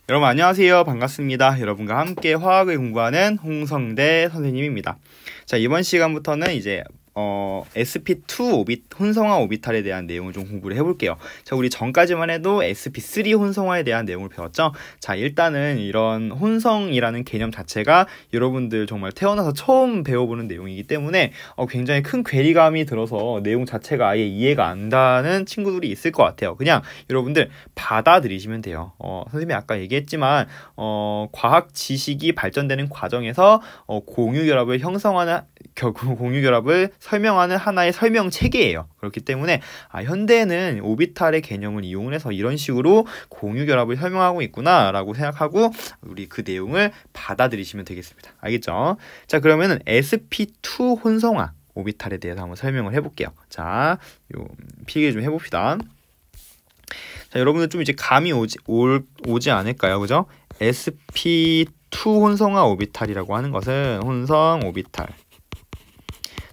여러분 안녕하세요. 반갑습니다. 여러분과 함께 화학을 공부하는 홍성대 선생님입니다. 자, 이번 시간부터는 이제 sp2 혼성화 오비탈에 대한 내용을 좀 공부를 해볼게요. 자, 우리 전까지만 해도 sp3 혼성화에 대한 내용을 배웠죠. 자, 일단은 이런 혼성이라는 개념 자체가 여러분들 정말 태어나서 처음 배워보는 내용이기 때문에 굉장히 큰 괴리감이 들어서 내용 자체가 아예 이해가 안 가는 친구들이 있을 것 같아요. 그냥 여러분들 받아들이시면 돼요. 선생님이 아까 얘기했지만 과학 지식이 발전되는 과정에서 공유결합을 형성하는 공유결합을 설명하는 하나의 설명 체계예요. 그렇기 때문에 현대에는 오비탈의 개념을 이용해서 이런 식으로 공유결합을 설명하고 있구나 라고 생각하고 우리 그 내용을 받아들이시면 되겠습니다. 알겠죠? 자, 그러면은 sp2 혼성화 오비탈에 대해서 한번 설명을 해볼게요. 자, 필기 좀 해봅시다. 자, 여러분들 좀 이제 감이 오지 않을까요? 그죠? sp2 혼성화 오비탈이라고 하는 것은 혼성 오비탈.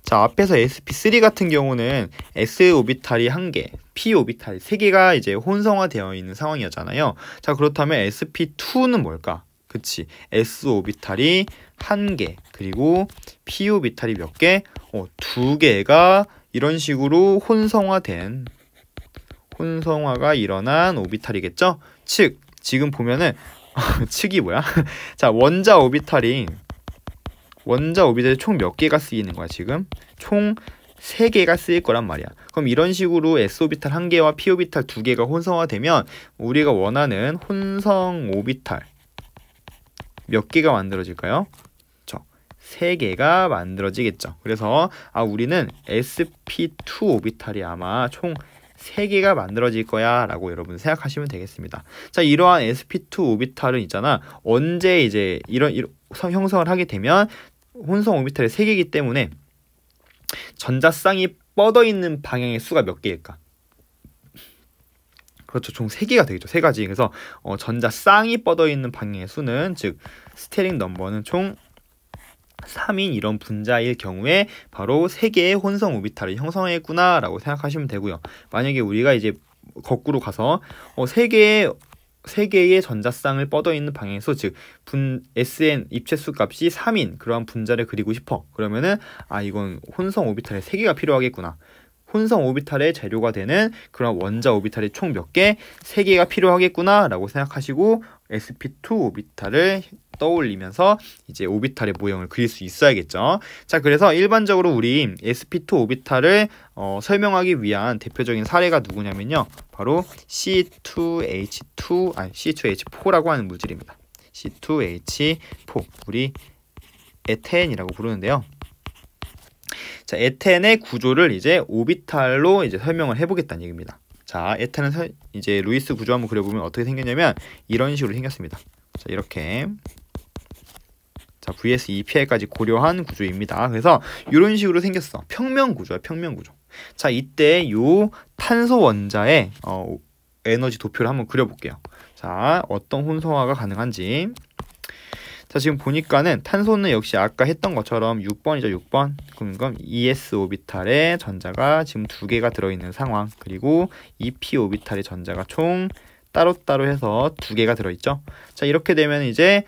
자, 앞에서 sp3 같은 경우는 s 오비탈이 1개, p 오비탈이 3개가 이제 혼성화되어 있는 상황이었잖아요. 자, 그렇다면 sp2는 뭘까? 그치, s 오비탈이 1개, 그리고 p 오비탈이 몇 개? 2개가 이런 식으로 혼성화가 일어난 오비탈이겠죠? 즉, 지금 보면은 측이 뭐야? 자, 원자 오비탈이 총 몇 개가 쓰이는 거야, 지금? 총 3개가 쓰일 거란 말이야. 그럼 이런 식으로 s-오비탈 1개와 p-오비탈 2개가 혼성화되면 우리가 원하는 혼성 오비탈 몇 개가 만들어질까요? 3개가 만들어지겠죠. 그래서 우리는 sp2 오비탈이 아마 총 3개가 만들어질 거야 라고 여러분 생각하시면 되겠습니다. 자, 이러한 sp2 오비탈은 있잖아. 언제 이제 이런 형성을 하게 되면 혼성 오비탈이 3개이기 때문에 전자쌍이 뻗어 있는 방향의 수가 몇 개일까? 그렇죠. 총 3개가 되겠죠. 3가지. 그래서 전자쌍이 뻗어 있는 방향의 수는, 즉 스테링 넘버는 총 3인 이런 분자일 경우에 바로 3개의 혼성 오비탈을 형성했구나 라고 생각하시면 되고요. 만약에 우리가 이제 거꾸로 가서 3개의 전자쌍을 뻗어 있는 방향에서, 즉 SN 입체수 값이 3인 그러한 분자를 그리고 싶어. 그러면은 이건 혼성 오비탈에 3개가 필요하겠구나. 혼성 오비탈의 재료가 되는 그런 원자 오비탈이 총 몇 개? 3개가 필요하겠구나 라고 생각하시고 sp2 오비탈을 떠올리면서 이제 오비탈의 모형을 그릴 수 있어야겠죠. 자, 그래서 일반적으로 우리 sp2 오비탈을 설명하기 위한 대표적인 사례가 누구냐면요, 바로 C2H4라고 하는 물질입니다. C2H4, 우리 에텐이라고 부르는데요. 자, 에텐의 구조를 이제 오비탈로 이제 설명을 해보겠다는 얘기입니다. 자, 에텐은 이제 루이스 구조 한번 그려보면 어떻게 생겼냐면 이런 식으로 생겼습니다. 자, 이렇게. 자, vs EPI까지 고려한 구조입니다. 그래서 이런 식으로 생겼어. 평면 구조야, 평면 구조. 자, 이때 요 탄소 원자의 에너지 도표를 한번 그려볼게요. 자, 어떤 혼성화가 가능한지. 자, 지금 보니까는 탄소는 역시 아까 했던 것처럼 6번이죠, 6번. 그럼 ES 오비탈에 전자가 지금 2개가 들어있는 상황. 그리고 EP 오비탈의 전자가 총 따로따로 해서 2개가 들어있죠. 자, 이렇게 되면 이제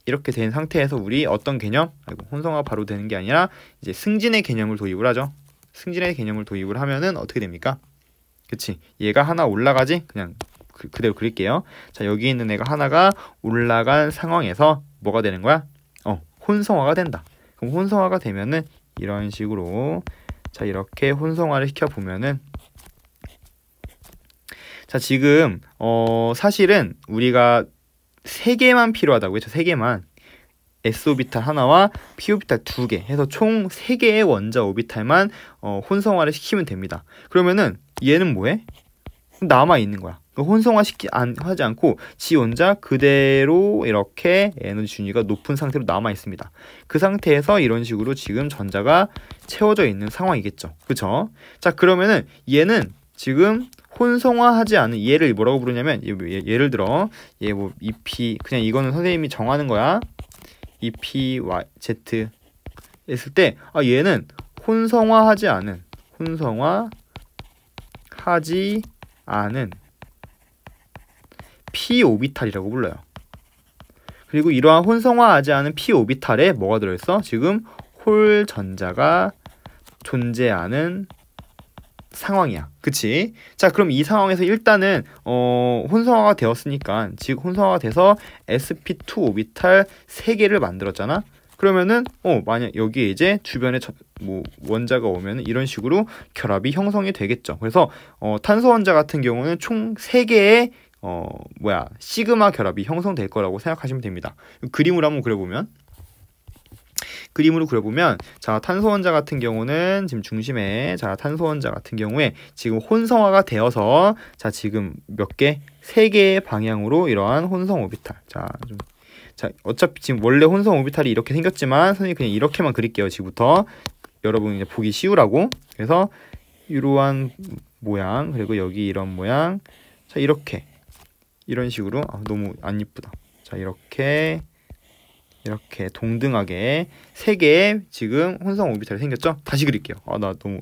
이렇게 된 상태에서 우리 어떤 개념? 혼성화 바로 되는 게 아니라 이제 승진의 개념을 도입을 하죠. 승진의 개념을 도입을 하면은 어떻게 됩니까? 그치? 얘가 하나 올라가지? 그냥 그대로 그릴게요. 자, 여기 있는 애가 하나가 올라간 상황에서 뭐가 되는 거야? 혼성화가 된다. 그럼 혼성화가 되면은 이런 식으로, 자, 이렇게 혼성화를 시켜보면은, 자, 지금 사실은 우리가 3개만 필요하다고 했죠. 3개만. s오비탈 하나와 p오비탈 2개 해서 총 3개의 원자 오비탈만 혼성화를 시키면 됩니다. 그러면은 얘는 뭐해? 남아있는 거야. 혼성화 하지 않고 지 혼자 그대로 이렇게 에너지 준위가 높은 상태로 남아 있습니다. 그 상태에서 이런 식으로 지금 전자가 채워져 있는 상황이겠죠. 그쵸? 자, 그러면은 얘는 지금 혼성화하지 않은, 얘를 뭐라고 부르냐면, 예를 들어 얘 뭐 EP, 그냥 이거는 선생님이 정하는 거야. EPZ 했을 때 얘는 혼성화하지 않은 p-오비탈이라고 불러요. 그리고 이러한 혼성화하지 않은 p-오비탈에 뭐가 들어있어? 지금 홀 전자가 존재하는 상황이야. 그치? 자, 그럼 이 상황에서 일단은 혼성화가 되었으니까, 즉 혼성화가 돼서 sp2 오비탈 3개를 만들었잖아. 그러면은 만약 여기에 이제 주변에 원자가 오면 이런 식으로 결합이 형성이 되겠죠. 그래서 탄소 원자 같은 경우는 총 3개의 시그마 결합이 형성될 거라고 생각하시면 됩니다. 그림으로 한번 그려보면 자, 탄소 원자 같은 경우는 지금 중심에, 자, 탄소 원자 같은 경우에 지금 혼성화가 되어서, 자, 지금 몇 개? 3개의 방향으로 이러한 혼성 오비탈. 자, 어차피 지금 원래 혼성 오비탈이 이렇게 생겼지만 선생님이 그냥 이렇게만 그릴게요. 지금부터 여러분 이제 보기 쉬우라고. 그래서 이러한 모양, 그리고 여기 이런 모양. 자, 이렇게 이런 식으로. 너무 안 이쁘다. 자, 이렇게 동등하게 3개의 지금 혼성 오비탈이 생겼죠? 다시 그릴게요. 나 너무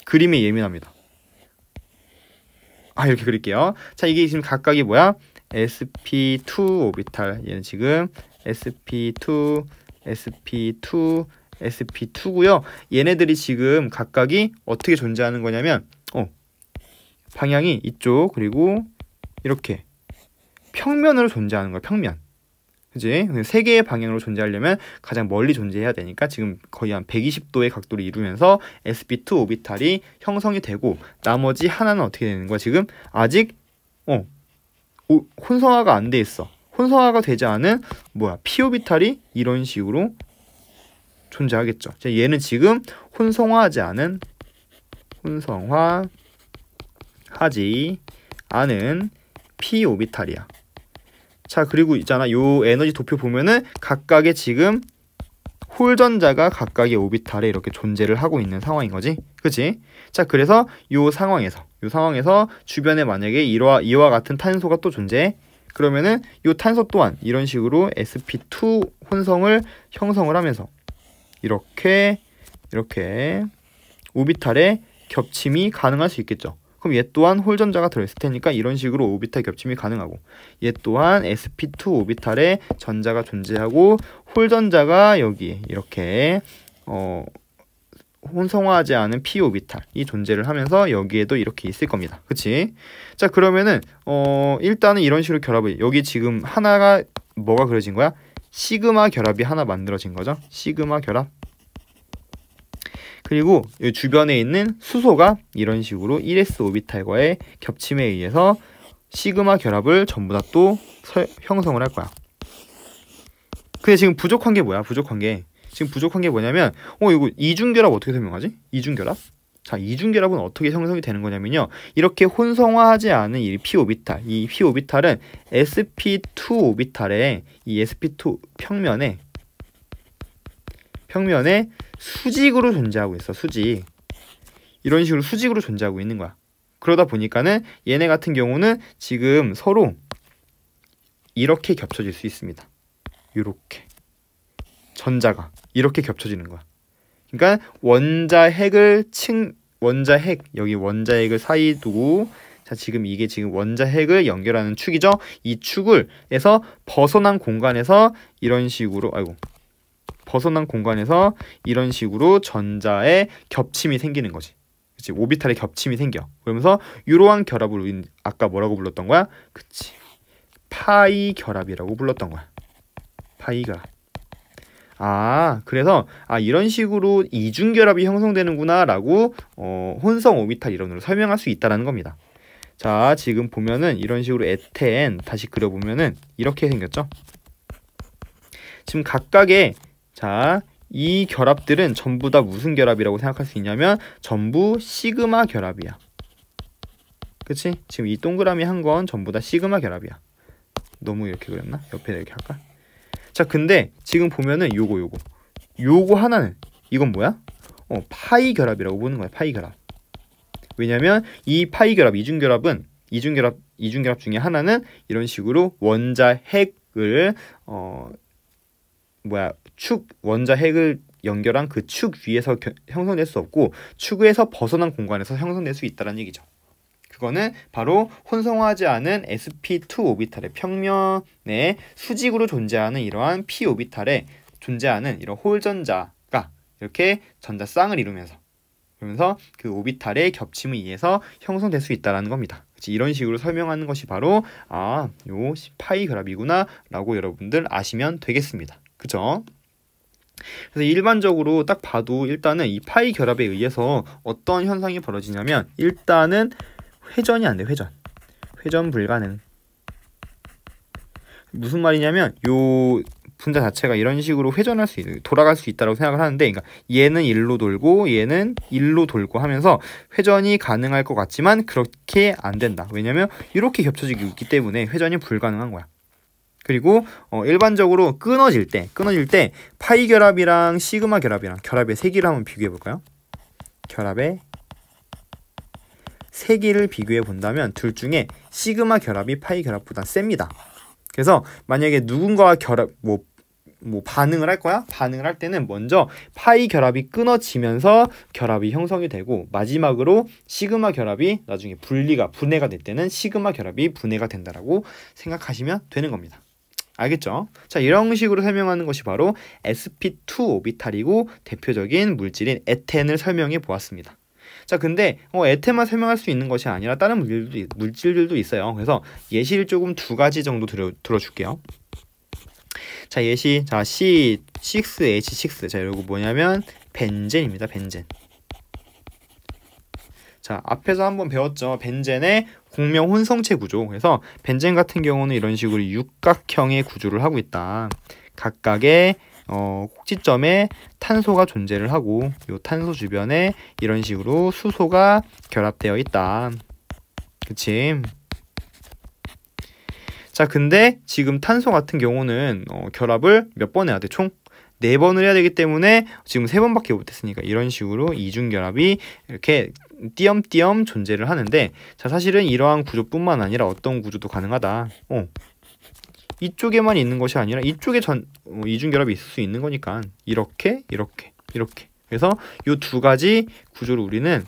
그림에 예민합니다. 이렇게 그릴게요. 자, 이게 지금 각각이 뭐야? sp2 오비탈. 얘는 지금 sp2, sp2, sp2고요. 얘네들이 지금 각각이 어떻게 존재하는 거냐면 방향이 이쪽, 그리고 이렇게 평면으로 존재하는 거야. 평면. 그지? 3개의 방향으로 존재하려면 가장 멀리 존재해야 되니까 지금 거의 한 120도의 각도를 이루면서 sp2 오비탈이 형성이 되고, 나머지 하나는 어떻게 되는 거야? 지금 아직 혼성화가 안 돼 있어. 혼성화가 되지 않은 p 오비탈이 이런 식으로 존재하겠죠. 자, 얘는 지금 혼성화하지 않은 p 오비탈이야. 자, 그리고 있잖아, 요 에너지 도표 보면은 각각의 지금 홀전자가 각각의 오비탈에 이렇게 존재를 하고 있는 상황인 거지. 그치? 자, 그래서 요 상황에서 주변에 만약에 이와 같은 탄소가 또 존재해. 그러면은 요 탄소 또한 이런 식으로 sp2 혼성을 형성을 하면서 이렇게 오비탈의 겹침이 가능할 수 있겠죠. 그럼 얘 또한 홀전자가 들어있을 테니까 이런 식으로 오비탈 겹침이 가능하고, 얘 또한 sp2 오비탈에 전자가 존재하고 홀전자가 여기에 이렇게 혼성화하지 않은 p 오비탈이 존재를 하면서 여기에도 이렇게 있을 겁니다. 그치? 자, 그러면은 일단은 이런 식으로 결합을, 여기 지금 하나가 뭐가 그려진 거야? 시그마 결합이 하나 만들어진 거죠. 시그마 결합. 그리고 이 주변에 있는 수소가 이런 식으로 1s 오비탈과의 겹침에 의해서 시그마 결합을 전부 다 또 형성을 할 거야. 근데 지금 부족한 게 뭐야? 지금 부족한 게 뭐냐면 이거 이중결합 어떻게 설명하지? 이중결합? 자, 이중결합은 어떻게 형성이 되는 거냐면요, 이렇게 혼성화하지 않은 이 p 오비탈, 이 p 오비탈은 sp2 오비탈에 이 sp2 평면에 수직으로 존재하고 있어. 수직. 이런 식으로 수직으로 존재하고 있는 거야. 그러다 보니까는 얘네 같은 경우는 지금 서로 이렇게 겹쳐질 수 있습니다. 이렇게 전자가 이렇게 겹쳐지는 거야. 그러니까 여기 원자핵을 사이 두고, 자, 지금 이게 지금 원자핵을 연결하는 축이죠. 이 축을 해서 벗어난 공간에서 이런 식으로 전자의 겹침이 생기는 거지. 그치? 오비탈의 겹침이 생겨. 그러면서 이러한 결합을 아까 뭐라고 불렀던 거야? 그치? 파이 결합이라고 불렀던 거야. 파이 결합. 그래서 이런 식으로 이중결합이 형성되는구나 라고 혼성 오비탈 이론으로 설명할 수 있다는 겁니다. 자, 지금 보면은 이런 식으로 에텐 다시 그려보면은 이렇게 생겼죠. 지금 각각의, 자, 이 결합들은 전부 다 무슨 결합이라고 생각할 수 있냐면 전부 시그마 결합이야. 그치? 지금 이 동그라미 한 건 전부 다 시그마 결합이야. 너무 이렇게 그렸나? 옆에 이렇게 할까? 자, 근데 지금 보면은 요거 하나는 이건 뭐야? 파이 결합이라고 보는 거야. 파이 결합. 왜냐면 이 파이 결합, 이중결합 중에 하나는 이런 식으로 원자핵을 원자핵을 연결한 그 축 위에서 형성될 수 없고 축에서 벗어난 공간에서 형성될 수 있다는 얘기죠. 그거는 바로 혼성화하지 않은 sp2 오비탈의 평면에 수직으로 존재하는 이러한 p 오비탈에 존재하는 이런 홀전자가 이렇게 전자 쌍을 이루면서 그러면서 그 오비탈의 겹침에 의해서 형성될 수 있다는 겁니다. 이런 식으로 설명하는 것이 바로 요 파이 결합이구나 라고 여러분들 아시면 되겠습니다. 그죠? 그래서 일반적으로 딱 봐도 일단은 이 파이 결합에 의해서 어떤 현상이 벌어지냐면 일단은 회전이 안 돼. 회전 불가능. 무슨 말이냐면 요 분자 자체가 이런 식으로 돌아갈 수 있다고 생각을 하는데, 그러니까 얘는 일로 돌고 얘는 일로 돌고 하면서 회전이 가능할 것 같지만 그렇게 안 된다. 왜냐면 이렇게 겹쳐지고 있기 때문에 회전이 불가능한 거야. 그리고 일반적으로 끊어질 때 파이 결합이랑 시그마 결합이랑 결합의 세기를 한번 비교해 볼까요? 결합의 세기를 비교해 본다면 둘 중에 시그마 결합이 파이 결합보다 셉니다. 그래서 만약에 누군가와 결합 반응을 할 거야? 반응을 할 때는 먼저 파이 결합이 끊어지면서 결합이 형성이 되고, 마지막으로 시그마 결합이 나중에 분해가 될 때는 시그마 결합이 분해가 된다라고 생각하시면 되는 겁니다. 알겠죠? 자, 이런 식으로 설명하는 것이 바로 sp2 오비탈이고 대표적인 물질인 에텐을 설명해 보았습니다. 자, 근데 에텐만 설명할 수 있는 것이 아니라 다른 물질들도 있어요. 그래서 예시를 조금 2가지 정도 들어줄게요. 자, 예시, 자, C6H6. 자, 이거 뭐냐면 벤젠입니다. 벤젠. 자, 앞에서 한번 배웠죠. 벤젠의 공명 혼성체 구조. 그래서 벤젠 같은 경우는 이런 식으로 육각형의 구조를 하고 있다. 각각의 꼭지점에 탄소가 존재를 하고, 이 탄소 주변에 이런 식으로 수소가 결합되어 있다. 그치? 자, 근데 지금 탄소 같은 경우는 결합을 몇 번 해야 돼? 총 4번을 해야 되기 때문에 지금 3번밖에 못했으니까 이런 식으로 이중결합이 이렇게 띄엄띄엄 존재를 하는데, 자, 사실은 이러한 구조뿐만 아니라 어떤 구조도 가능하다. 이쪽에만 있는 것이 아니라 이쪽에 이중결합이 있을 수 있는 거니까 이렇게. 그래서 이 2가지 구조를 우리는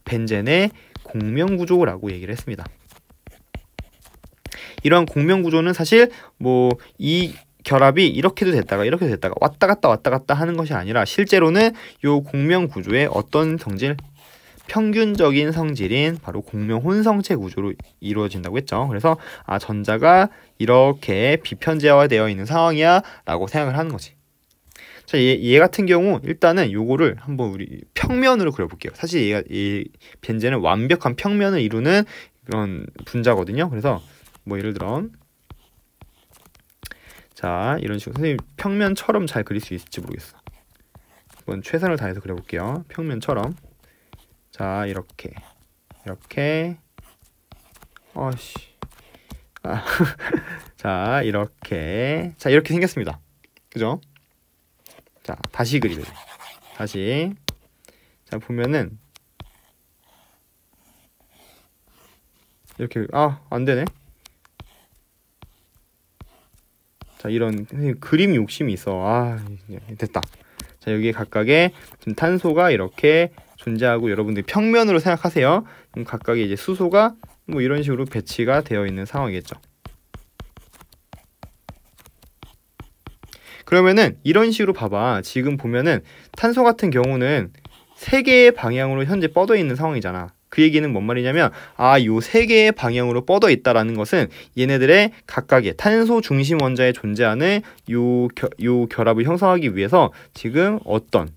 벤젠의 공명구조라고 얘기를 했습니다. 이러한 공명구조는 사실 이 결합이 이렇게도 됐다가 왔다 갔다 하는 것이 아니라 실제로는 이 공명구조의 어떤 성질, 평균적인 성질인 바로 공명 혼성체 구조로 이루어진다고 했죠. 그래서 전자가 이렇게 비편제화되어 있는 상황이야 라고 생각을 하는 거지. 자, 얘 같은 경우 일단은 요거를 한번 우리 평면으로 그려볼게요. 사실 이 벤젠은 완벽한 평면을 이루는 그런 분자거든요. 그래서 예를 들어, 자, 이런 식으로 선생님 평면처럼 잘 그릴 수 있을지 모르겠어. 한번 최선을 다해서 그려볼게요. 평면처럼. 자, 이렇게 자, 이렇게 생겼습니다. 그죠? 자, 다시 그리래. 다시. 자, 보면은 이렇게 안 되네. 자, 이런 그림 욕심이 있어. 됐다. 자, 여기에 각각의 탄소가 이렇게 존재하고, 여러분들이 평면으로 생각하세요. 그럼 각각의 이제 수소가 이런 식으로 배치가 되어 있는 상황이겠죠. 그러면은 이런 식으로 봐봐. 지금 보면은 탄소 같은 경우는 3개의 방향으로 현재 뻗어 있는 상황이잖아. 그 얘기는 뭔 말이냐면 요 3개의 방향으로 뻗어 있다라는 것은 얘네들의 각각의 탄소 중심 원자에 존재하는 요 결합을 형성하기 위해서 지금 어떤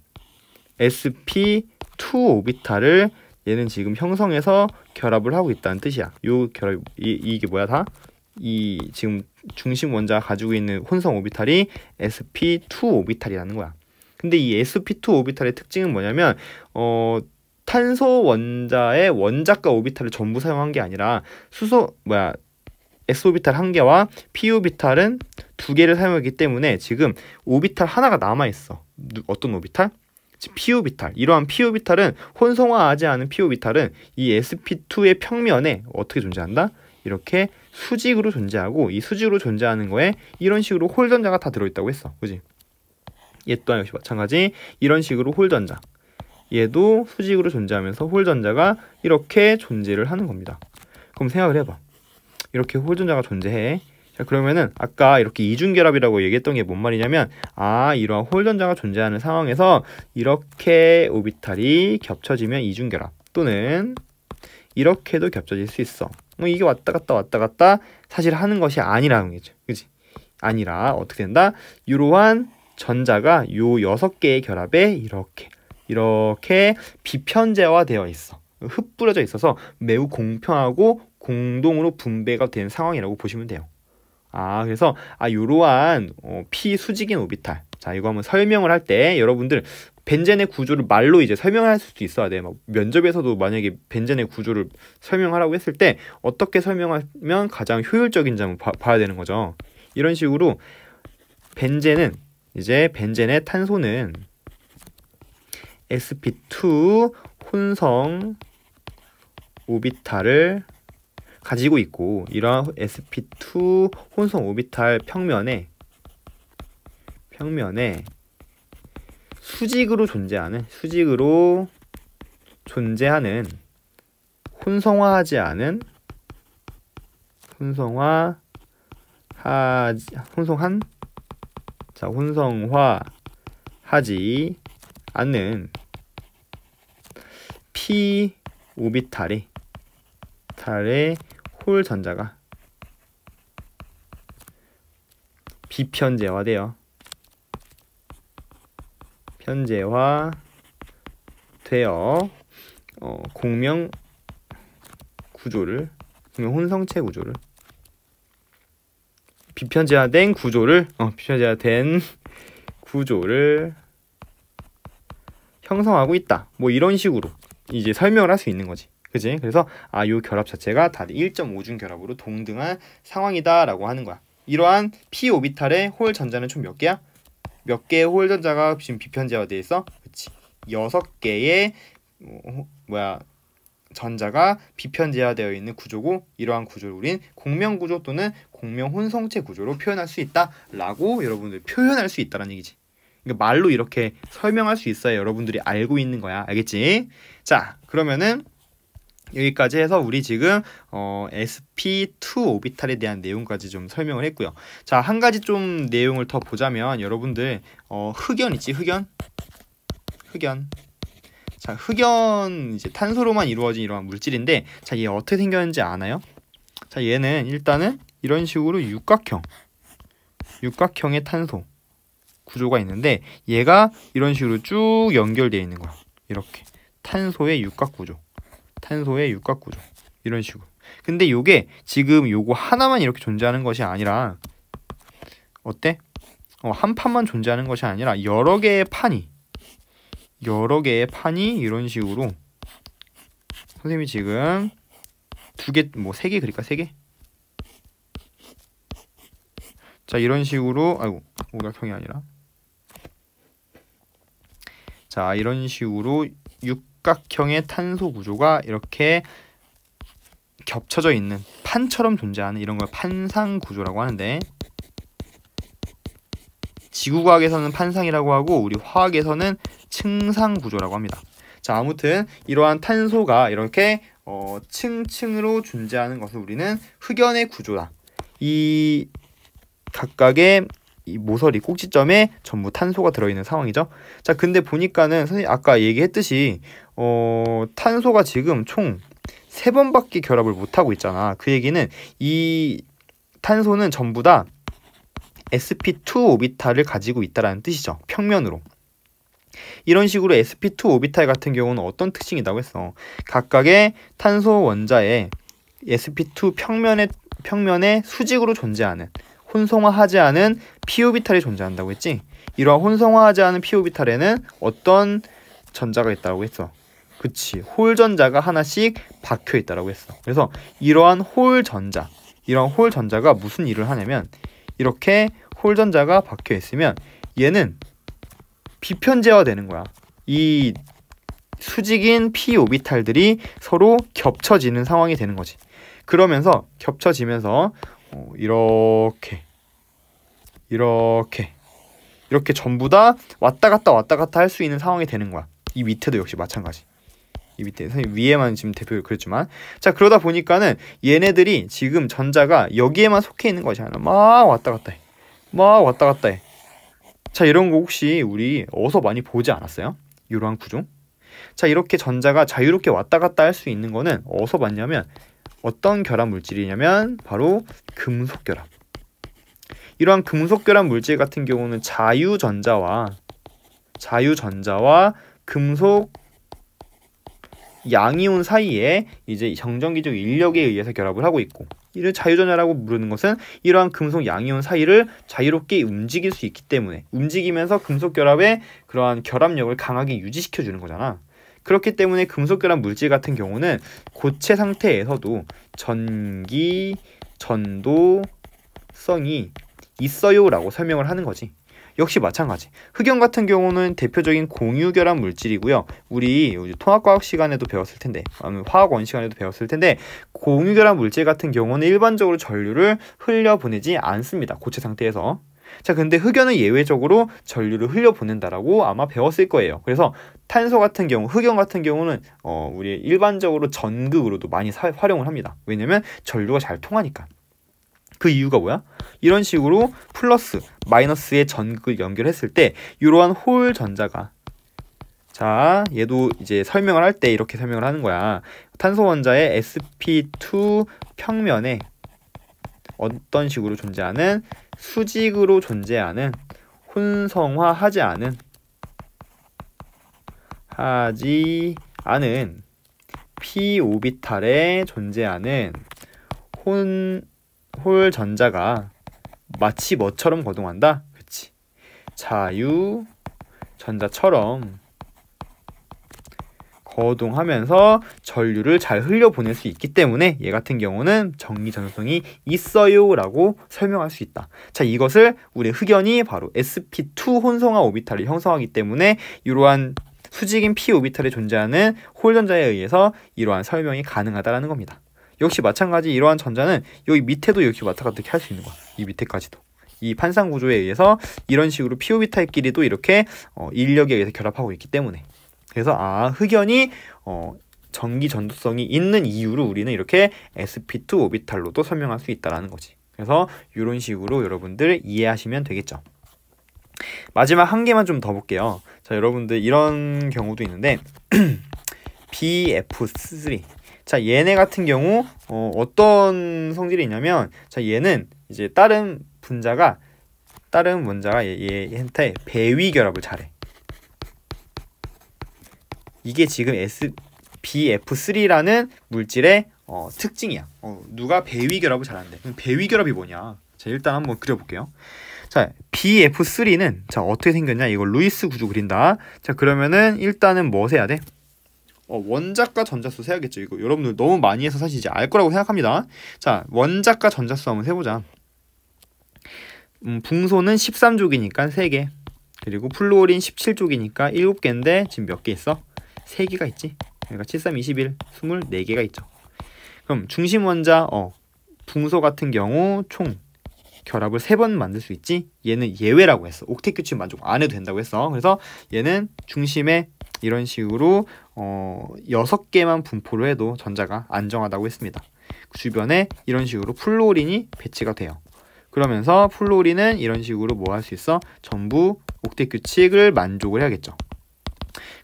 sp2 오비탈을 얘는 지금 형성해서 결합을 하고 있다는 뜻이야. 요 결합 이게 뭐야? 다 이 지금 중심 원자가 가지고 있는 혼성 오비탈이 sp2 오비탈이라는 거야. 근데 이 sp2 오비탈의 특징은 뭐냐면 탄소 원자의 원자가 오비탈을 전부 사용한 게 아니라 s 오비탈 1개와 p 오비탈은 2개를 사용했기 때문에 지금 오비탈 하나가 남아 있어. 어떤 오비탈? p 오비탈. 이러한 p 오비탈은 혼성화하지 않은 p 오비탈은 이 sp2의 평면에 어떻게 존재한다? 이렇게 수직으로 존재하고, 이 수직으로 존재하는 거에 이런 식으로 홀전자가 다 들어있다고 했어. 그지? 얘 또한 역시 마찬가지 이런 식으로 홀전자, 얘도 수직으로 존재하면서 홀 전자가 이렇게 존재를 하는 겁니다. 그럼 생각을 해봐. 이렇게 홀 전자가 존재해. 자, 그러면은 아까 이렇게 이중결합이라고 얘기했던 게 뭔 말이냐면, 이러한 홀 전자가 존재하는 상황에서 이렇게 오비탈이 겹쳐지면 이중결합, 또는 이렇게도 겹쳐질 수 있어. 이게 왔다 갔다 사실 하는 것이 아니라는 거죠. 그치? 아니라 어떻게 된다? 이러한 전자가 요 6개의 결합에 이렇게 비편제화되어 있어. 흩뿌려져 있어서 매우 공평하고 공동으로 분배가 된 상황이라고 보시면 돼요. 그래서 이러한 피수직인 오비탈. 자, 이거 한번 설명을 할 때 여러분들 벤젠의 구조를 말로 이제 설명할 수도 있어야 돼. 막 면접에서도 만약에 벤젠의 구조를 설명하라고 했을 때 어떻게 설명하면 가장 효율적인지 한번 봐야 되는 거죠. 이런 식으로 벤젠의 탄소는 sp2 혼성 오비탈을 가지고 있고, 이러한 sp2 혼성 오비탈 평면에 수직으로 존재하는 혼성화하지 않은 p 오비탈의 홀 전자가 비편제화되어 공명 혼성체 구조를 비편제화된 구조를 형성하고 있다. 뭐 이런 식으로 이제 설명을 할 수 있는 거지. 그치? 그래서 요 결합 자체가 다들 1.5중 결합으로 동등한 상황이다라고 하는 거야. 이러한 p 오비탈의 홀 전자는 총 몇 개야? 몇 개의 홀 전자가 지금 비편제화되어 있어? 그치. 6개의 전자가 비편제화되어 있는 구조고, 이러한 구조를 우린 공명 구조 또는 공명 혼성체 구조로 표현할 수 있다라고 여러분들 표현할 수 있다는 얘기지. 그러니까 말로 이렇게 설명할 수 있어야 여러분들이 알고 있는 거야. 알겠지? 자, 그러면은 여기까지 해서 우리 지금 sp2 오비탈에 대한 내용까지 좀 설명을 했고요. 자, 한 가지 좀 내용을 더 보자면 여러분들 흑연 있지? 흑연. 자, 흑연 이제 탄소로만 이루어진 이러한 물질인데, 자, 얘 어떻게 생겼는지 아나요? 자, 얘는 일단은 이런 식으로 육각형의 탄소 구조가 있는데, 얘가 이런 식으로 쭉 연결되어 있는 거야. 이렇게 탄소의 육각 구조 이런 식으로. 근데 요게 지금 요거 하나만 이렇게 존재하는 것이 아니라 어때? 한 판만 존재하는 것이 아니라 여러 개의 판이 이런 식으로, 선생님이 지금 3개 그릴까? 3개? 자, 이런 식으로, 오각형이 아니라, 자, 이런 식으로 육각형의 탄소 구조가 이렇게 겹쳐져 있는 판처럼 존재하는 이런 걸 판상 구조라고 하는데, 지구과학에서는 판상이라고 하고 우리 화학에서는 층상 구조라고 합니다. 자, 아무튼 이러한 탄소가 이렇게 층층으로 존재하는 것을 우리는 흑연의 구조다. 이 각각의 이 모서리 꼭지점에 전부 탄소가 들어있는 상황이죠. 자, 근데 보니까는 선생님 아까 얘기했듯이 탄소가 지금 총 3번밖에 결합을 못하고 있잖아. 그 얘기는 이 탄소는 전부 다 sp2 오비탈을 가지고 있다는 뜻이죠. 평면으로. 이런 식으로 sp2 오비탈 같은 경우는 어떤 특징이 있다고 했어? 각각의 탄소 원자에 sp2 평면에 수직으로 존재하는, 혼성화하지 않은 p 오비탈이 존재한다고 했지? 이러한 혼성화하지 않은 p 오비탈에는 어떤 전자가 있다고 했어? 그치, 홀 전자가 하나씩 박혀 있다고 했어. 그래서 이러한 홀 전자가 무슨 일을 하냐면, 이렇게 홀 전자가 박혀 있으면 얘는 비편제화 되는 거야. 이 수직인 p 오비탈들이 서로 겹쳐지는 상황이 되는 거지. 그러면서 겹쳐지면서 이렇게 전부 다 왔다 갔다 할 수 있는 상황이 되는 거야. 이 밑에도 역시 마찬가지. 이 밑에 선생님 위에만 지금 대표를 그렸지만, 자 그러다 보니까는 얘네들이 지금 전자가 여기에만 속해 있는 거잖아. 막 왔다 갔다 해. 막 왔다 갔다 해. 자 이런 거 혹시 우리 어디서 많이 보지 않았어요? 이러한 구조. 자 이렇게 전자가 자유롭게 왔다 갔다 할 수 있는 거는 어디서 봤냐면, 어떤 결합 물질이냐면 바로 금속 결합. 이러한 금속 결합 물질 같은 경우는 자유전자와 금속 양이온 사이에 이제 정전기적 인력에 의해서 결합을 하고 있고, 이를 자유전자라고 부르는 것은 이러한 금속 양이온 사이를 자유롭게 움직일 수 있기 때문에, 움직이면서 금속 결합의 그러한 결합력을 강하게 유지시켜 주는 거잖아. 그렇기 때문에 금속 결합 물질 같은 경우는 고체 상태에서도 전기, 전도성이 있어요라고 설명을 하는 거지. 역시 마찬가지. 흑연 같은 경우는 대표적인 공유결합 물질이고요. 우리 통합과학 시간에도 배웠을 텐데, 화학원 시간에도 배웠을 텐데, 공유결합 물질 같은 경우는 일반적으로 전류를 흘려보내지 않습니다. 고체 상태에서. 자, 근데 흑연은 예외적으로 전류를 흘려보낸다라고 아마 배웠을 거예요. 그래서 탄소 같은 경우, 흑연 같은 경우는 우리 일반적으로 전극으로도 많이 활용을 합니다. 왜냐면 전류가 잘 통하니까. 그 이유가 뭐야? 이런 식으로 플러스, 마이너스의 전극을 연결했을 때 이러한 홀 전자가, 자 얘도 이제 설명을 할 때 이렇게 설명을 하는 거야. 탄소 원자의 sp2 평면에 어떤 식으로 존재하는, 수직으로 존재하는, 혼성화하지 않은 p 오비탈에 존재하는 홀 전자가 마치 뭐처럼 거동한다? 그치. 자유 전자처럼 거동하면서 전류를 잘 흘려보낼 수 있기 때문에 얘 같은 경우는 전기 전도성이 있어요 라고 설명할 수 있다. 자, 이것을 우리 흑연이 바로 sp2 혼성화 오비탈을 형성하기 때문에 이러한 수직인 p 오비탈에 존재하는 홀 전자에 의해서 이러한 설명이 가능하다라는 겁니다. 역시 마찬가지 이러한 전자는 여기 밑에도 이렇게 왔다 갔다 할 수 있는 거야. 이 밑에까지도. 이 판상 구조에 의해서 이런 식으로 p 오비탈끼리도 이렇게 인력에 의해서 결합하고 있기 때문에. 그래서 흑연이 전기 전도성이 있는 이유로 우리는 이렇게 sp2 오비탈로도 설명할 수 있다라는 거지. 그래서 이런 식으로 여러분들 이해하시면 되겠죠. 마지막 한 개만 좀 더 볼게요. 자, 여러분들 이런 경우도 있는데 BF3. 자, 얘네 같은 경우 어떤 성질이 있냐면, 자, 얘는 이제 다른 원자가 얘한테 배위 결합을 잘해. 이게 지금 BF3라는 물질의 특징이야. 누가 배위 결합을 잘한대. 배위 결합이 뭐냐? 자, 일단 한번 그려볼게요. 자, BF3는 자 어떻게 생겼냐? 이거 루이스 구조 그린다. 자, 그러면은 일단은 뭐 세야 돼? 원자과 전자수 세야겠죠. 이거 여러분들 너무 많이 해서 사실 이제 알 거라고 생각합니다. 자, 원자과 전자수 한번 세보자. 붕소는 13족이니까 3개. 그리고 플루오린 17족이니까 7개인데 지금 몇 개 있어? 3개가 있지. 그러니까 7, 3, 21, 24개가 있죠. 그럼 중심 원자 붕소 같은 경우 총 결합을 3번 만들 수 있지. 얘는 예외라고 했어. 옥텟 규칙 만족 안 해도 된다고 했어. 그래서 얘는 중심에 이런 식으로 6개만 분포를 해도 전자가 안정하다고 했습니다. 그 주변에 이런 식으로 플루오린이 배치가 돼요. 그러면서 플루오린은 이런 식으로 뭐 할 수 있어? 전부 옥텟 규칙을 만족을 해야겠죠.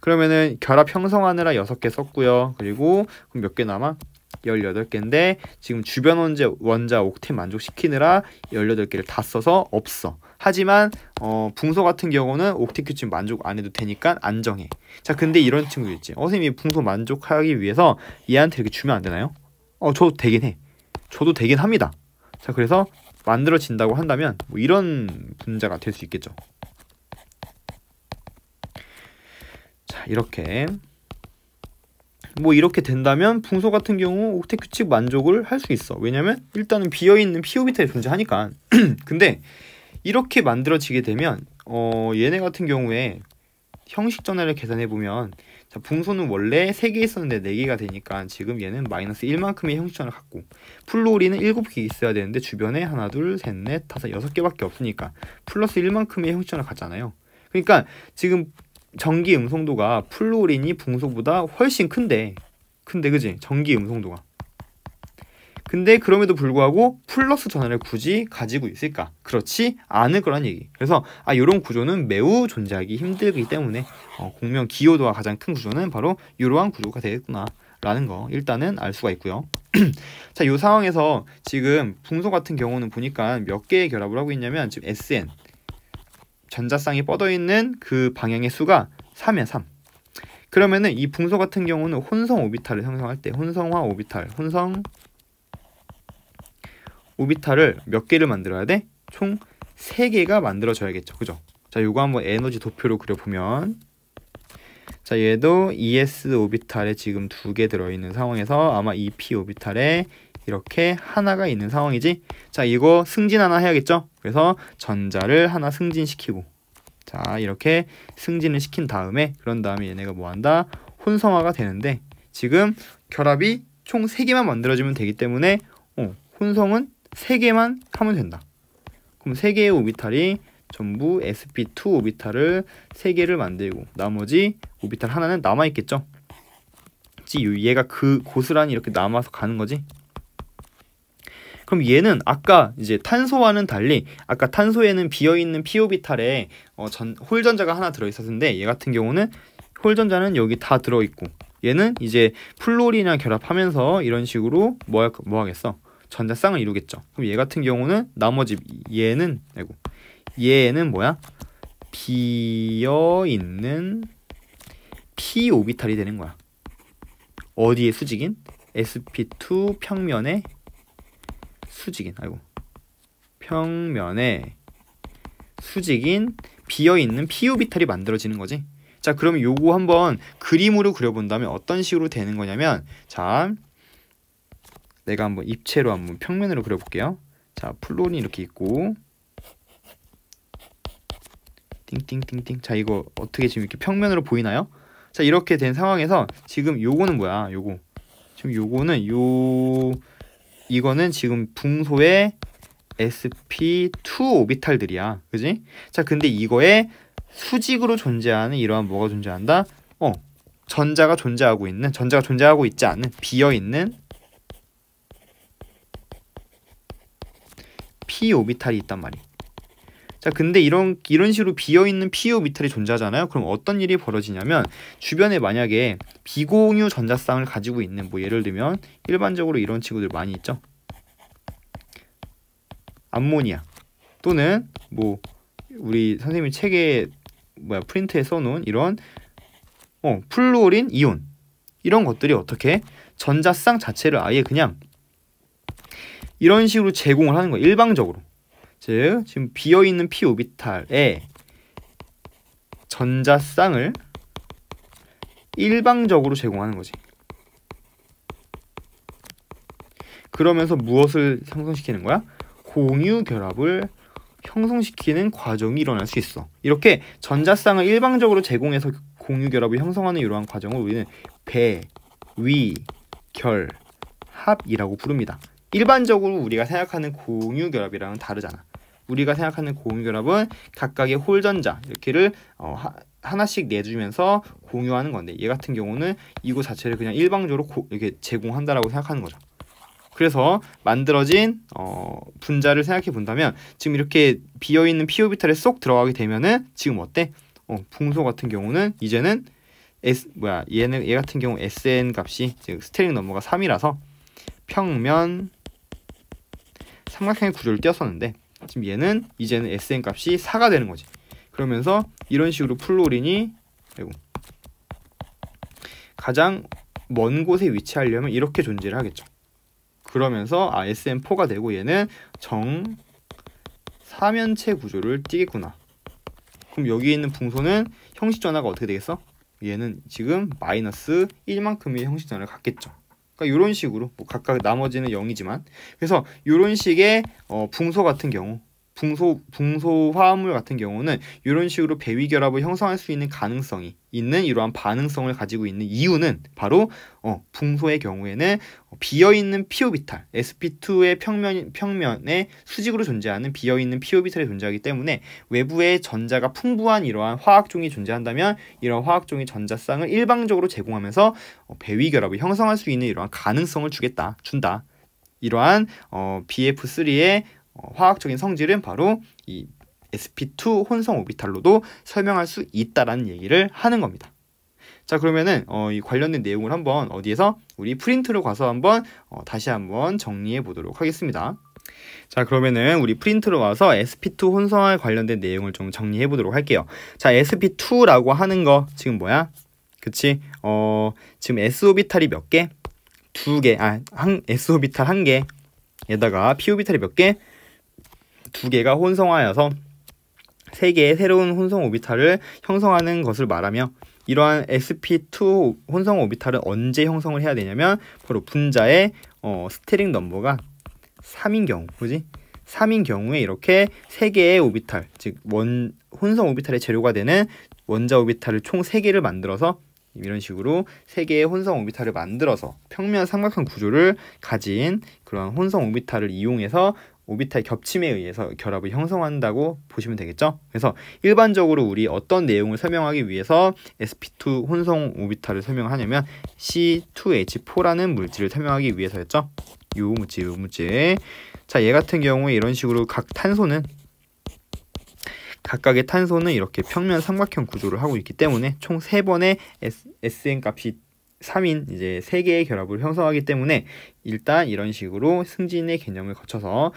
그러면은 결합 형성하느라 6개 썼고요. 그리고 그럼 몇 개 남아? 18개인데 지금 주변 원자 옥텟 만족시키느라 18개를 다 써서 없어. 하지만 붕소 같은 경우는 옥텟 규칙 만족 안 해도 되니까 안정해. 자, 근데 이런 친구 있지. 선생님이 붕소 만족하기 위해서 얘한테 이렇게 주면 안 되나요? 저도 되긴 해. 저도 되긴 합니다. 자, 그래서 만들어진다고 한다면 뭐 이런 분자가 될 수 있겠죠. 자, 이렇게 뭐 이렇게 된다면 붕소 같은 경우 옥텟 규칙 만족을 할 수 있어. 왜냐면 일단은 비어있는 p 오비탈이 존재하니까. 근데 이렇게 만들어지게 되면 얘네 같은 경우에 형식 전환을 계산해보면, 자, 붕소는 원래 3개 있었는데 4개가 되니까 지금 얘는 마이너스 1만큼의 형식 전환을 갖고, 플루오린은 7개 있어야 되는데 주변에 하나, 둘, 셋, 넷, 다섯, 6개밖에 없으니까 플러스 1만큼의 형식 전환을 갖잖아요. 그러니까 지금 전기 음성도가 플루오린이 붕소보다 훨씬 큰데 그지? 전기 음성도가. 근데 그럼에도 불구하고 플러스 전하를 굳이 가지고 있을까? 그렇지 않을 거란 얘기. 그래서 이런 구조는 매우 존재하기 힘들기 때문에 공명 기여도가 가장 큰 구조는 바로 이러한 구조가 되겠구나 라는 거 일단은 알 수가 있고요. 자, 이 상황에서 지금 붕소 같은 경우는 보니까 몇 개의 결합을 하고 있냐면 지금 SN 전자쌍이 뻗어있는 그 방향의 수가 3이야 3. 그러면은 이 붕소 같은 경우는 혼성 오비탈을 형성할 때 혼성화 오비탈 혼성 오비탈을 몇 개를 만들어야 돼? 총 3개가 만들어져야겠죠. 그죠? 자, 요거 한번 에너지 도표로 그려보면 자, 얘도 ES 오비탈에 지금 2개 들어있는 상황에서 아마 EP 오비탈에 이렇게 하나가 있는 상황이지. 자, 이거 승진 하나 해야겠죠? 그래서 전자를 하나 승진시키고 자, 이렇게 승진을 시킨 다음에 그런 다음에 얘네가 뭐한다? 혼성화가 되는데 지금 결합이 총 3개만 만들어지면 되기 때문에 혼성은 3개만 하면 된다. 그럼 3개의 오비탈이 전부 sp2 오비탈을 3개를 만들고 나머지 오비탈 하나는 남아있겠죠. 얘가 그 고스란히 이렇게 남아서 가는 거지. 그럼 얘는 아까 이제 탄소와는 달리 아까 탄소에는 비어있는 p 오비탈에 홀전자가 하나 들어있었는데 얘 같은 경우는 홀전자는 여기 다 들어있고 얘는 이제 플루오린이랑 결합하면서 이런 식으로 뭐 하겠어? 전자쌍을 이루겠죠. 그럼 얘 같은 경우는 나머지 얘는 뭐야? 비어있는 p 오비탈이 되는 거야. 어디에 수직인? sp2 평면에 수직인 평면에 수직인 비어있는 p 오비탈이 만들어지는 거지. 자, 그러면 요거 한번 그림으로 그려본다면 어떤 식으로 되는 거냐면 자, 내가 한번 입체로 한번 평면으로 그려볼게요. 자, 플루오린 이렇게 있고 띵띵띵띵. 자, 이거 어떻게 지금 이렇게 평면으로 보이나요? 자, 이렇게 된 상황에서 지금 요거는 뭐야? 지금 요거는 이거는 지금 붕소의 sp2 오비탈들이야. 그지? 자, 근데 이거에 수직으로 존재하는 이러한 뭐가 존재한다? 전자가 존재하고 있지 않은 비어있는 p 오비탈이 있단 말이야. 자, 근데 이런 식으로 비어있는 p 오비탈이 존재하잖아요. 그럼 어떤 일이 벌어지냐면 주변에 만약에 비공유 전자쌍을 가지고 있는 뭐 예를 들면 일반적으로 이런 친구들 많이 있죠. 암모니아 또는 뭐 우리 선생님이 책에 프린트에 써놓은 이런 플루오린 이온 이런 것들이 어떻게 전자쌍 자체를 아예 그냥 이런 식으로 제공을 하는 거예요. 일방적으로. 즉 지금 비어있는 p 오비탈에 전자쌍을 일방적으로 제공하는 거지. 그러면서 무엇을 형성시키는 거야? 공유 결합을 형성시키는 과정이 일어날 수 있어. 이렇게 전자쌍을 일방적으로 제공해서 공유 결합을 형성하는 이러한 과정을 우리는 배, 위, 결, 합이라고 부릅니다. 일반적으로 우리가 생각하는 공유 결합이랑은 다르잖아. 우리가 생각하는 공유 결합은 각각의 홀전자 이렇게를 하나씩 내주면서 공유하는 건데 얘 같은 경우는 이거 자체를 그냥 일방적으로 이렇게 제공한다라고 생각하는 거죠. 그래서 만들어진 분자를 생각해 본다면 지금 이렇게 비어있는 p 오비탈에 쏙 들어가게 되면은 지금 어때? 붕소 같은 경우는 이제는 얘 같은 경우 SN 값이 지금 스테링 넘버가 3이라서 평면 삼각형의 구조를 띄었었는데 지금 얘는 이제는 SN 값이 4가 되는 거지. 그러면서 이런 식으로 플루오린이 가장 먼 곳에 위치하려면 이렇게 존재를 하겠죠. 그러면서 SN4가 되고 얘는 정사면체 구조를 띠겠구나. 그럼 여기 있는 붕소는 형식 전화가 어떻게 되겠어? 얘는 지금 마이너스 1만큼의 형식 전화를 갖겠죠. 그러니까 이런 식으로 각각 나머지는 0이지만 그래서 이런 식의 붕소 같은 경우 붕소 화합물 같은 경우는 이런 식으로 배위 결합을 형성할 수 있는 가능성이 있는 이러한 반응성을 가지고 있는 이유는 바로 붕소의 경우에는 비어있는 p-오비탈 sp2의 평면에 수직으로 존재하는 비어있는 p-오비탈이 존재하기 때문에 외부에 전자가 풍부한 이러한 화학종이 존재한다면 이러한 화학종이 전자쌍을 일방적으로 제공하면서 배위 결합을 형성할 수 있는 이러한 가능성을 준다. 이러한 BF3의 화학적인 성질은 바로 이 sp2 혼성 오비탈로도 설명할 수 있다라는 얘기를 하는 겁니다. 자, 그러면은 이 관련된 내용을 한번 어디에서 우리 프린트로 가서 한번 다시 한번 정리해 보도록 하겠습니다. 자, 그러면은 우리 프린트로 와서 sp2 혼성에 관련된 내용을 좀 정리해 보도록 할게요. 자, sp2라고 하는 거 지금 뭐야? 그치? 지금 s-오비탈이 몇 개? 2개. s-오비탈 1개. 에다가 p-오비탈이 몇 개? 2개가 혼성하여서 3개의 새로운 혼성 오비탈을 형성하는 것을 말하며 이러한 sp2 혼성 오비탈은 언제 형성을 해야 되냐면 바로 분자의 스테링 넘버가 3인 경우, 그지? 3인 경우에 이렇게 3개의 오비탈, 즉 혼성 오비탈의 재료가 되는 원자 오비탈을 총 3개를 만들어서 이런 식으로 3개의 혼성 오비탈을 만들어서 평면 삼각형 구조를 가진 그런 혼성 오비탈을 이용해서 오비탈 겹침에 의해서 결합을 형성한다고 보시면 되겠죠. 그래서 일반적으로 우리 어떤 내용을 설명하기 위해서 sp2 혼성 오비탈을 설명하냐면 C2H4라는 물질을 설명하기 위해서였죠. 요 물질. 자, 얘 같은 경우에 이런 식으로 각각의 탄소는 이렇게 평면 삼각형 구조를 하고 있기 때문에 총 3번의 SN 값이 3인 이제 3개의 결합을 형성하기 때문에 일단 이런 식으로 승진의 개념을 거쳐서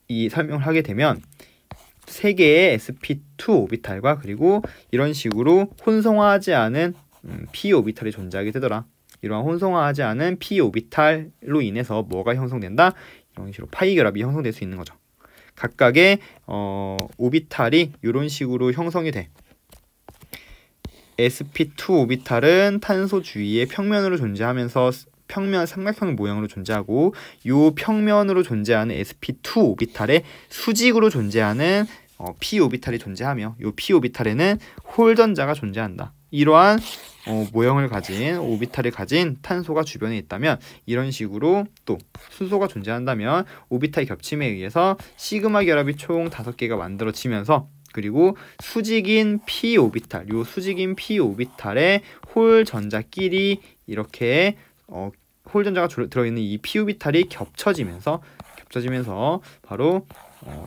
이 설명을 하게 되면 3개의 sp2 오비탈과 그리고 이런 식으로 혼성화하지 않은 p 오비탈이 존재하게 되더라. 이러한 혼성화하지 않은 p 오비탈로 인해서 뭐가 형성된다? 이런 식으로 파이 결합이 형성될 수 있는 거죠. 각각의 오비탈이 이런 식으로 형성이 돼. sp2 오비탈은 탄소 주위의 평면으로 존재하면서 평면 삼각형 모양으로 존재하고 이 평면으로 존재하는 sp2 오비탈의 수직으로 존재하는 p 오비탈이 존재하며 이 p 오비탈에는 홀 전자가 존재한다. 이러한 모형을 가진 오비탈을 가진 탄소가 주변에 있다면 이런 식으로 또 수소가 존재한다면 오비탈 겹침에 의해서 시그마 결합이 총 5개가 만들어지면서 그리고 수직인 p 오비탈, 요 수직인 p 오비탈의 홀 전자끼리 이렇게 홀 전자가 들어있는 이 p 오비탈이 겹쳐지면서 바로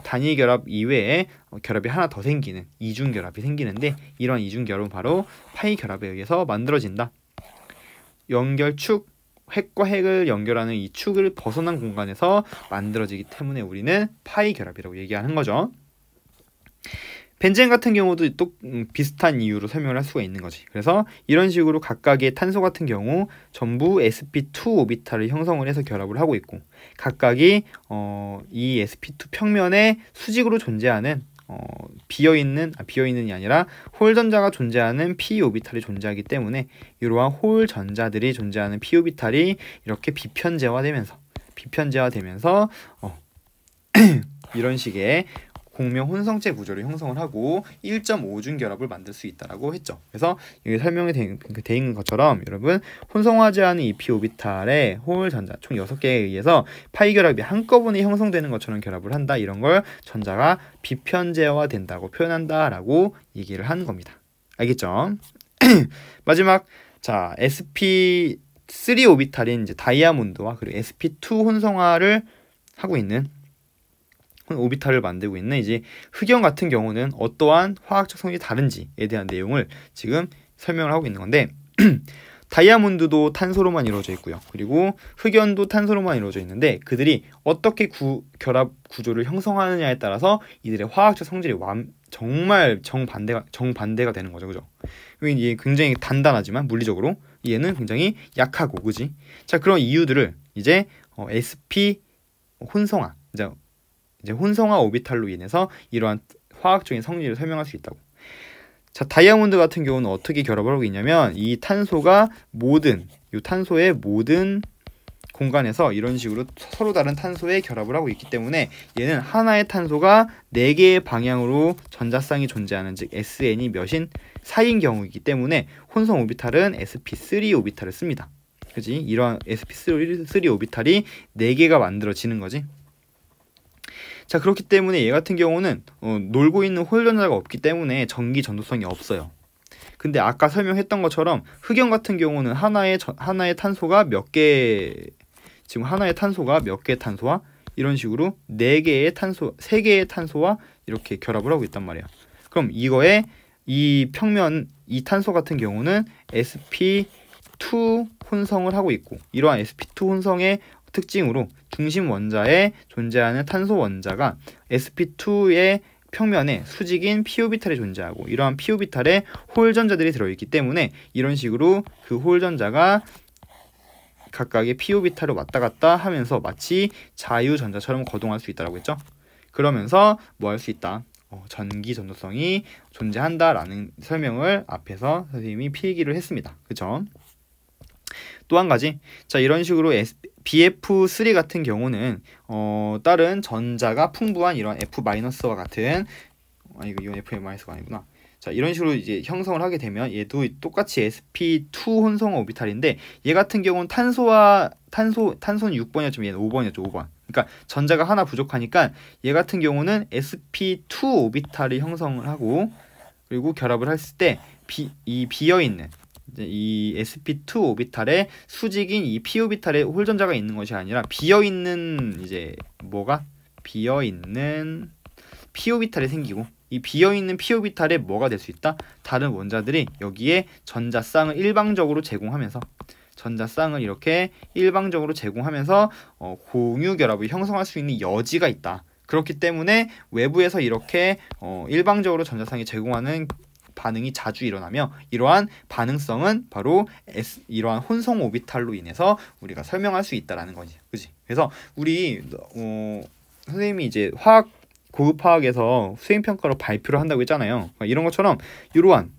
단위 결합 이외에 결합이 하나 더 생기는 이중 결합이 생기는데 이러한 이중 결합은 바로 파이 결합에 의해서 만들어진다. 연결축, 핵과 핵을 연결하는 이 축을 벗어난 공간에서 만들어지기 때문에 우리는 파이 결합이라고 얘기하는 거죠. 벤젠 같은 경우도 또 비슷한 이유로 설명을 할 수가 있는 거지. 그래서 이런 식으로 각각의 탄소 같은 경우 전부 sp2 오비탈을 형성을 해서 결합을 하고 있고 각각이 이 sp2 평면에 수직으로 존재하는 비어있는이 아니라 홀 전자가 존재하는 p 오비탈이 존재하기 때문에 이러한 홀 전자들이 존재하는 p 오비탈이 이렇게 비편제화되면서 이런 식의 공명 혼성체 구조를 형성을 하고 1.5중 결합을 만들 수 있다라고 했죠. 그래서 여기 설명이 돼 있는 것처럼 여러분 혼성하지 않은 이 p 오비탈의 홀 전자 총 6개에 의해서 파이 결합이 한꺼번에 형성되는 것처럼 결합을 한다. 이런 걸 전자가 비편제화 된다고 표현한다라고 얘기를 하는 겁니다. 알겠죠? 마지막 자 sp3 오비탈인 이제 다이아몬드와 그리고 sp2 혼성화를 하고 있는 오비탈을 만들고 있는 이제 흑연 같은 경우는 어떠한 화학적 성질이 다른지에 대한 내용을 지금 설명을 하고 있는 건데 다이아몬드도 탄소로만 이루어져 있고요. 그리고 흑연도 탄소로만 이루어져 있는데 그들이 어떻게 결합 구조를 형성하느냐에 따라서 이들의 화학적 성질이 정말 정반대가 되는 거죠. 그죠? 이게 굉장히 단단하지만 물리적으로 얘는 굉장히 약하고 그지? 자, 그런 이유들을 이제 sp 혼성화 이제 혼성화 오비탈로 인해서 이러한 화학적인 성질을 설명할 수 있다고. 자, 다이아몬드 같은 경우는 어떻게 결합을 하고 있냐면 이 탄소가 탄소의 모든 공간에서 이런 식으로 서로 다른 탄소의 결합을 하고 있기 때문에 얘는 하나의 탄소가 4개의 방향으로 전자쌍이 존재하는, 즉 SN이 몇인 4인 경우이기 때문에 혼성 오비탈은 sp3 오비탈을 씁니다. 그지? 이러한 sp3 오비탈이 4개가 만들어지는 거지. 자, 그렇기 때문에 얘 같은 경우는 놀고 있는 홀 전자가 없기 때문에 전기 전도성이 없어요. 근데 아까 설명했던 것처럼 흑연 같은 경우는 하나의 탄소가 몇 개, 지금 하나의 탄소가 몇 개의 탄소와 이런 식으로 4개의 탄소, 3개의 탄소와 이렇게 결합을 하고 있단 말이야. 그럼 이거에 이 평면, 이 탄소 같은 경우는 sp2 혼성을 하고 있고, 이러한 sp2 혼성의 특징으로 중심 원자에 존재하는 탄소 원자가 sp2의 평면에 수직인 p-오비탈이 존재하고, 이러한 p-오비탈에 홀전자들이 들어있기 때문에 이런 식으로 그 홀전자가 각각의 p-오비탈을 왔다 갔다 하면서 마치 자유전자처럼 거동할 수 있다고 했죠. 그러면서 뭐 할 수 있다? 전기 전도성이 존재한다라는 설명을 앞에서 선생님이 필기를 했습니다. 그쵸? 또 한 가지, 자, 이런 식으로 BF3 같은 경우는 다른 전자가 풍부한 이런 F-와 같은, 이건 F-가 아니구나. 자, 이런 식으로 이제 형성을 하게 되면 얘도 똑같이 sp2 혼성 오비탈인데, 얘 같은 경우는 탄소는 6번이었지만 얘는 5번이었죠. 5번. 그러니까 전자가 하나 부족하니까 얘 같은 경우는 sp2 오비탈이 형성을 하고, 그리고 결합을 했을 때 이 비어있는 이 sp2 오비탈에 수직인 이 p 오비탈에 홀전자가 있는 것이 아니라 비어있는 이제 뭐가 비어있는 p 오비탈이 생기고, 이 비어있는 p 오비탈에 뭐가 될 수 있다? 다른 원자들이 여기에 전자쌍을 일방적으로 제공하면서, 전자쌍을 이렇게 일방적으로 제공하면서 공유 결합을 형성할 수 있는 여지가 있다. 그렇기 때문에 외부에서 이렇게 일방적으로 전자쌍이 제공하는 반응이 자주 일어나며, 이러한 반응성은 바로 이러한 혼성 오비탈로 인해서 우리가 설명할 수 있다라는 거지. 그지? 그래서 우리 선생님이 이제 고급 화학에서 수행평가로 발표를 한다고 했잖아요. 이런 것처럼 이러한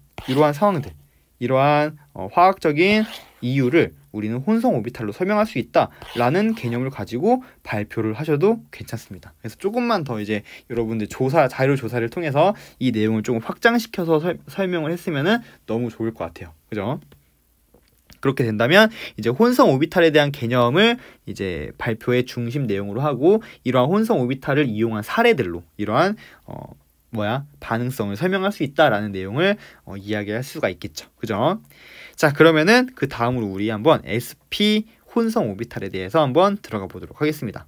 상황들, 이러한 화학적인 이유를 우리는 혼성 오비탈로 설명할 수 있다라는 개념을 가지고 발표를 하셔도 괜찮습니다. 그래서 조금만 더 이제 여러분들 자료 조사를 통해서 이 내용을 조금 확장시켜서 설명을 했으면은 너무 좋을 것 같아요. 그죠? 그렇게 된다면 이제 혼성 오비탈에 대한 개념을 이제 발표의 중심 내용으로 하고, 이러한 혼성 오비탈을 이용한 사례들로 이러한 반응성을 설명할 수 있다라는 내용을 이야기할 수가 있겠죠. 그죠? 자, 그러면은 그 다음으로 우리 한번 sp 혼성 오비탈에 대해서 한번 들어가 보도록 하겠습니다.